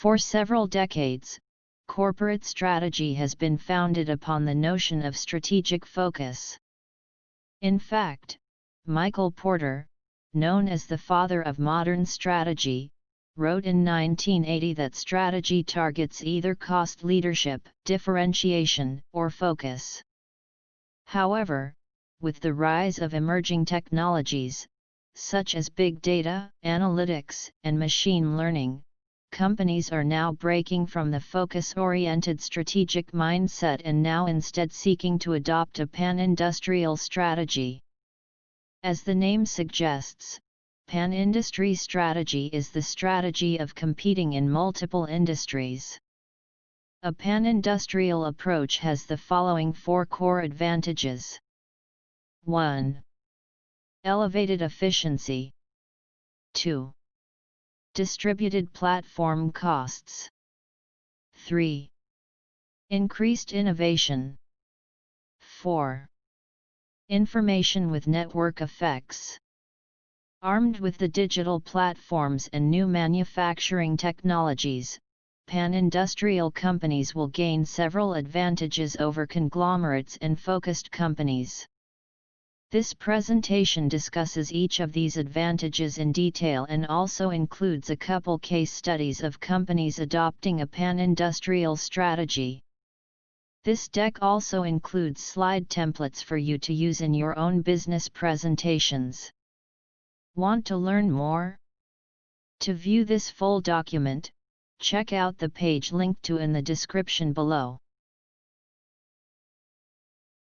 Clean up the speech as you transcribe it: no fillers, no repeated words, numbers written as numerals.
For several decades, corporate strategy has been founded upon the notion of strategic focus. In fact, Michael Porter, known as the father of modern strategy, wrote in 1980 that strategy targets either cost leadership, differentiation, or focus. However, with the rise of emerging technologies, such as big data, analytics, and machine learning, companies are now breaking from the focus-oriented strategic mindset and now instead seeking to adopt a pan-industrial strategy. As the name suggests, pan-industry strategy is the strategy of competing in multiple industries. A pan-industrial approach has the following 4 core advantages. 1. Elevated efficiency. 2. Distributed platform costs. 3. Increased innovation. 4. Information with network effects. Armed with the digital platforms and new manufacturing technologies, pan-industrial companies will gain several advantages over conglomerates and focused companies. This presentation discusses each of these advantages in detail and also includes a couple case studies of companies adopting a pan-industrial strategy. This deck also includes slide templates for you to use in your own business presentations. Want to learn more? To view this full document, check out the page linked to in the description below.